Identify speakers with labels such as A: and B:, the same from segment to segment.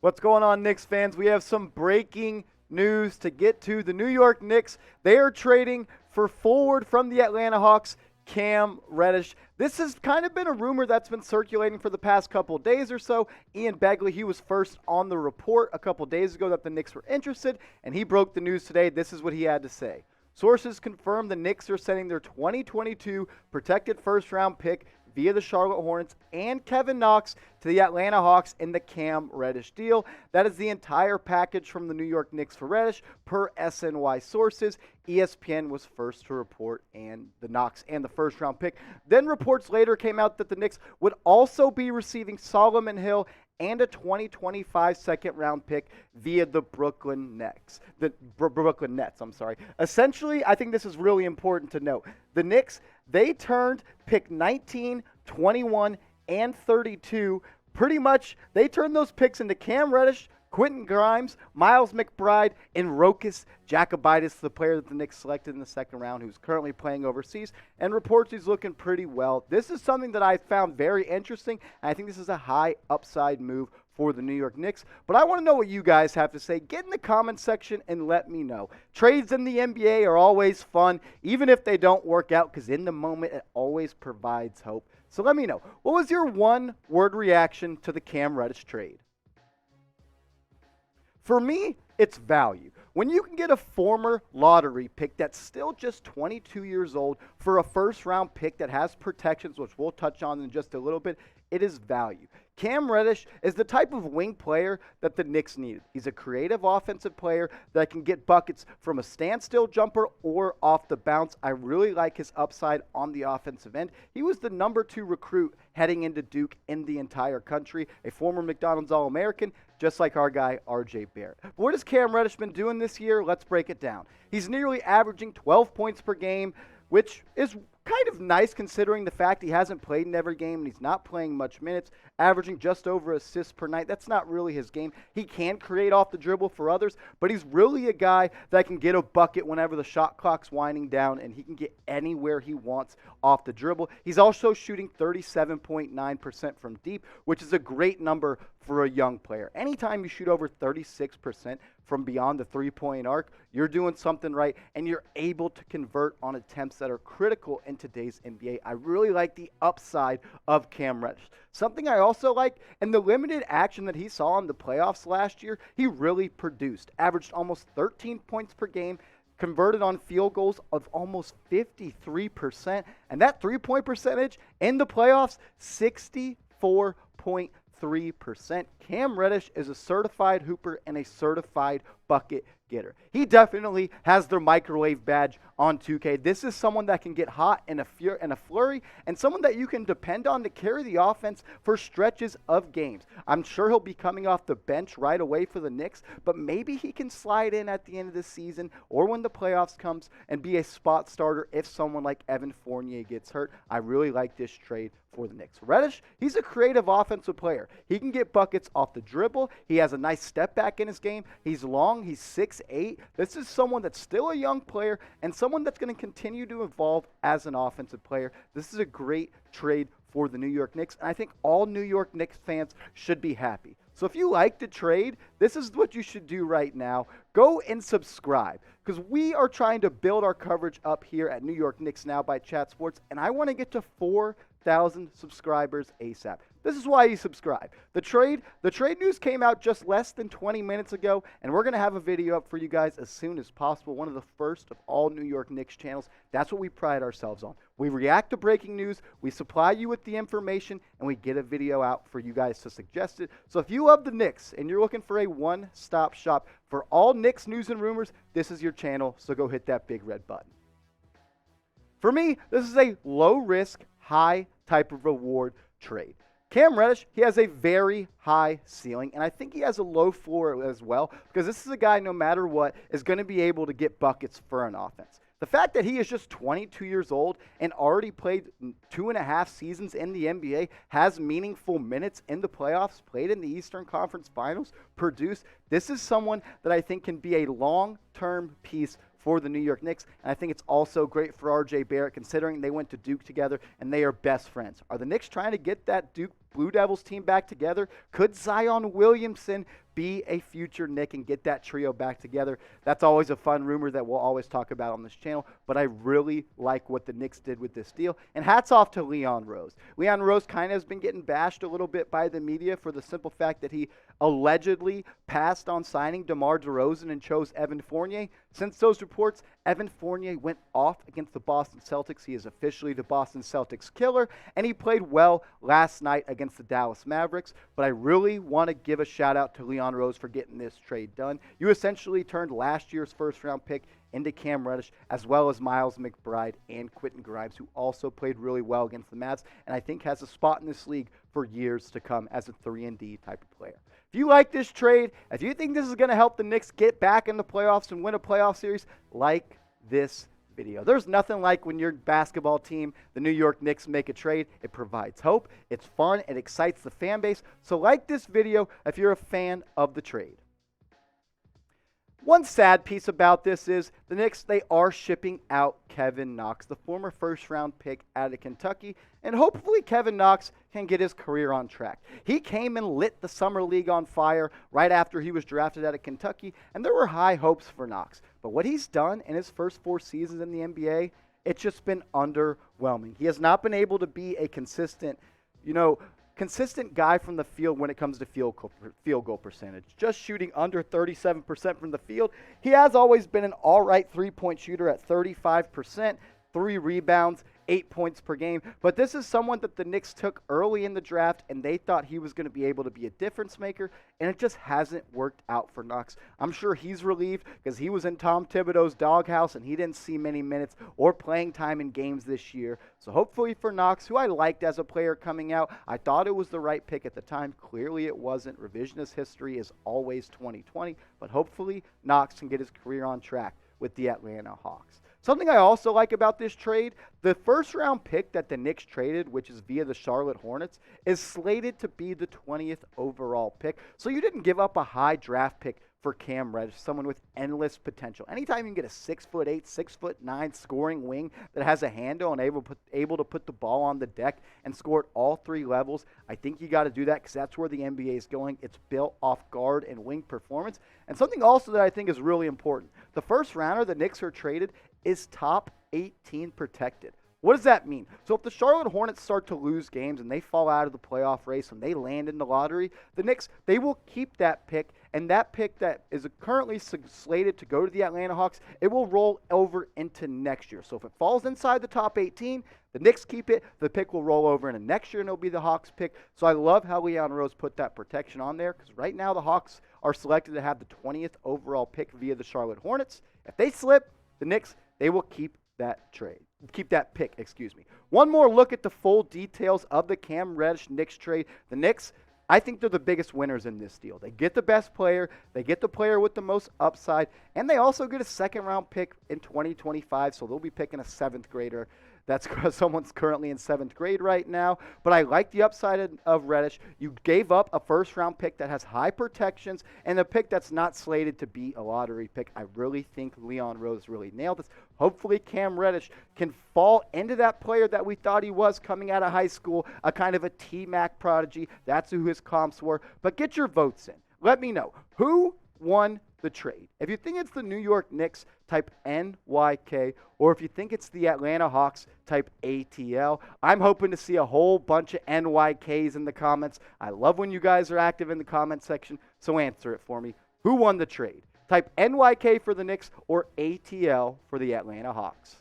A: What's going on, Knicks fans? We have some breaking news to get to. The New York Knicks, they are trading for forward from the Atlanta Hawks, Cam Reddish. This has kind of been a rumor that's been circulating for the past couple days or so. Ian Begley, he was first on the report a couple days ago that the Knicks were interested, and he broke the news today. This is what he had to say. Sources confirm the Knicks are sending their 2022 protected first-round pick via the Charlotte Hornets and Kevin Knox to the Atlanta Hawks in the Cam Reddish deal. That is the entire package from the New York Knicks for Reddish, per SNY sources. ESPN was first to report and the Knox and the first-round pick. Then reports later came out that the Knicks would also be receiving Solomon Hill and a 2025 second-round pick via the Brooklyn Nets. Essentially, I think this is really important to note. The Knicks, they turned pick 19, 21, and 32. Pretty much, they turned those picks into Cam Reddish, Quentin Grimes, Miles McBride, and Rokas Jacobaitis, the player that the Knicks selected in the second round, who's currently playing overseas, and reports he's looking pretty well. This is something that I found very interesting, and I think this is a high upside move for the New York Knicks. But I want to know what you guys have to say. Get in the comments section and let me know. Trades in the NBA are always fun, even if they don't work out, because in the moment, it always provides hope. So let me know. What was your one-word reaction to the Cam Reddish trade? For me, it's value. When you can get a former lottery pick that's still just 22 years old for a first-round pick that has protections, which we'll touch on in just a little bit, it is value. Cam Reddish is the type of wing player that the Knicks needed. He's a creative offensive player that can get buckets from a standstill jumper or off the bounce. I really like his upside on the offensive end. He was the number 2 recruit heading into Duke in the entire country, a former McDonald's All-American, just like our guy, RJ Barrett. But what has Cam Reddish been doing this year? Let's break it down. He's nearly averaging 12 points per game, which is kind of nice considering the fact he hasn't played in every game and he's not playing much minutes, averaging just over assists per night. That's not really his game. He can create off the dribble for others, but he's really a guy that can get a bucket whenever the shot clock's winding down, and he can get anywhere he wants off the dribble. He's also shooting 37.9% from deep, which is a great number for a young player. Anytime you shoot over 36% from beyond the three-point arc, you're doing something right, and you're able to convert on attempts that are critical in today's NBA. I really like the upside of Cam Reddish. Something I also like, in the limited action that he saw in the playoffs last year, he really produced. Averaged almost 13 points per game, converted on field goals of almost 53%, and that three-point percentage in the playoffs, 64.3%. Cam Reddish is a certified hooper and a certified bucket getter. He definitely has their microwave badge on 2K. This is someone that can get hot in a flurry, and someone that you can depend on to carry the offense for stretches of games. I'm sure he'll be coming off the bench right away for the Knicks, but maybe he can slide in at the end of the season or when the playoffs comes and be a spot starter if someone like Evan Fournier gets hurt. I really like this trade for the Knicks. Reddish, he's a creative offensive player. He can get buckets off the dribble. He has a nice step back in his game. He's long. He's 6'8". This is someone that's still a young player and someone that's going to continue to evolve as an offensive player. This is a great trade for the New York Knicks, and I think all New York Knicks fans should be happy. So if you like the trade, this is what you should do right now. Go and subscribe, because we are trying to build our coverage up here at New York Knicks Now by Chat Sports, and I want to get to 4,000 subscribers ASAP. This is why you subscribe. The trade news came out just less than 20 minutes ago, and we're going to have a video up for you guys as soon as possible. One of the first of all New York Knicks channels. That's what we pride ourselves on. We react to breaking news, we supply you with the information, and we get a video out for you guys to suggest it. So if you love the Knicks and you're looking for a one-stop shop for all Knicks news and rumors, this is your channel, so go hit that big red button. For me, this is a low-risk, high type of reward trade. Cam Reddish, he has a very high ceiling, and I think he has a low floor as well, because this is a guy, no matter what, is going to be able to get buckets for an offense. The fact that he is just 22 years old and already played 2.5 seasons in the NBA, has meaningful minutes in the playoffs, played in the Eastern Conference Finals, produced, this is someone that I think can be a long-term piece for the New York Knicks, and I think it's also great for RJ Barrett, considering they went to Duke together and they are best friends. Are the Knicks trying to get that Duke Blue Devils team back together? Could Zion Williamson be a future Knick and get that trio back together? That's always a fun rumor that we'll always talk about on this channel, but I really like what the Knicks did with this deal. And hats off to Leon Rose. Leon Rose kind of has been getting bashed a little bit by the media for the simple fact that he allegedly passed on signing DeMar DeRozan and chose Evan Fournier. Since those reports, Evan Fournier went off against the Boston Celtics. He is officially the Boston Celtics killer, and he played well last night against the Dallas Mavericks. But I really want to give a shout out to Leon Rose for getting this trade done. You essentially turned last year's first-round pick into Cam Reddish, as well as Miles McBride and Quentin Grimes, who also played really well against the Mavs, and I think has a spot in this league for years to come as a 3-and-D type of player. If you like this trade, if you think this is going to help the Knicks get back in the playoffs and win a playoff series, like this video. There's nothing like when your basketball team, the New York Knicks, make a trade. It provides hope. It's fun. It excites the fan base. So like this video if you're a fan of the trade. One sad piece about this is the Knicks, they are shipping out Kevin Knox, the former first-round pick out of Kentucky, and hopefully Kevin Knox can get his career on track. He came and lit the Summer League on fire right after he was drafted out of Kentucky, and there were high hopes for Knox. But what he's done in his first 4 seasons in the NBA, it's just been underwhelming. He has not been able to be a consistent guy from the field when it comes to field goal percentage. Just shooting under 37% from the field. He has always been an all right three-point shooter at 35%, 3 rebounds, 8 points per game. But this is someone that the Knicks took early in the draft, and they thought he was going to be able to be a difference maker, and it just hasn't worked out for Knox. I'm sure he's relieved because he was in Tom Thibodeau's doghouse, and he didn't see many minutes or playing time in games this year. So hopefully for Knox, who I liked as a player coming out, I thought it was the right pick at the time. Clearly it wasn't. Revisionist history is always 2020, but hopefully Knox can get his career on track with the Atlanta Hawks. Something I also like about this trade, the first-round pick that the Knicks traded, which is via the Charlotte Hornets, is slated to be the 20th overall pick. So you didn't give up a high draft pick for Cam Reddish, someone with endless potential. Anytime you can get a 6'8", 6'9" scoring wing that has a handle and able to put the ball on the deck and score at all 3 levels, I think you got to do that because that's where the NBA is going. It's built off guard and wing performance. And something also that I think is really important, the first rounder the Knicks are traded is top 18 protected. What does that mean? So if the Charlotte Hornets start to lose games and they fall out of the playoff race and they land in the lottery, the Knicks, they will keep that pick, and that pick that is currently slated to go to the Atlanta Hawks, it will roll over into next year. So if it falls inside the top 18, the Knicks keep it, the pick will roll over into next year and it'll be the Hawks pick. So I love how Leon Rose put that protection on there because right now the Hawks are selected to have the 20th overall pick via the Charlotte Hornets. If they slip, the Knicks, they will keep that pick. One more look at the full details of the Cam Reddish Knicks trade. The Knicks, I think they're the biggest winners in this deal. They get the best player, they get the player with the most upside, and they also get a second-round pick in 2025, so they'll be picking a 7th grader. That's someone's currently in 7th grade right now. But I like the upside of Reddish. You gave up a first-round pick that has high protections and a pick that's not slated to be a lottery pick. I really think Leon Rose really nailed this. Hopefully Cam Reddish can fall into that player that we thought he was coming out of high school, a kind of a T-Mac prodigy. That's who his comps were. But get your votes in. Let me know. Who won the trade? If you think it's the New York Knicks, type NYK, or if you think it's the Atlanta Hawks, type ATL. I'm hoping to see a whole bunch of NYKs in the comments. I love when you guys are active in the comment section, so answer it for me. Who won the trade? Type NYK for the Knicks or ATL for the Atlanta Hawks.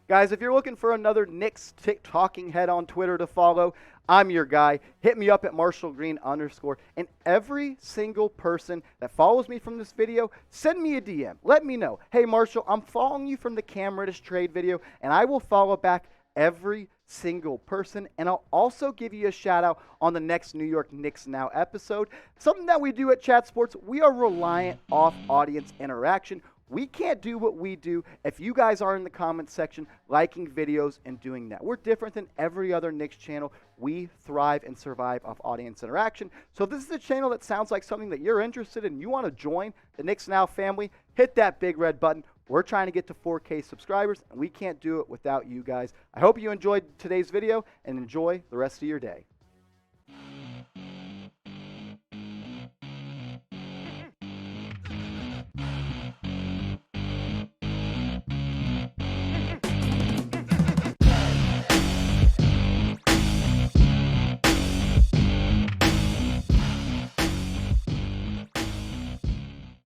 A: Guys, if you're looking for another Knicks talking head on Twitter to follow, I'm your guy. Hit me up at MarshallGreen_. And every single person that follows me from this video, send me a DM. Let me know, hey, Marshall, I'm following you from the Cam Reddish trade video, and I will follow back every single person. And I'll also give you a shout out on the next New York Knicks Now episode. Something that we do at Chat Sports, we are reliant off audience interaction. We can't do what we do if you guys are in the comments section liking videos and doing that. We're different than every other Knicks channel. We thrive and survive off audience interaction. So if this is a channel that sounds like something that you're interested in, you want to join the Knicks Now family, hit that big red button. We're trying to get to 4K subscribers, and we can't do it without you guys. I hope you enjoyed today's video, and enjoy the rest of your day.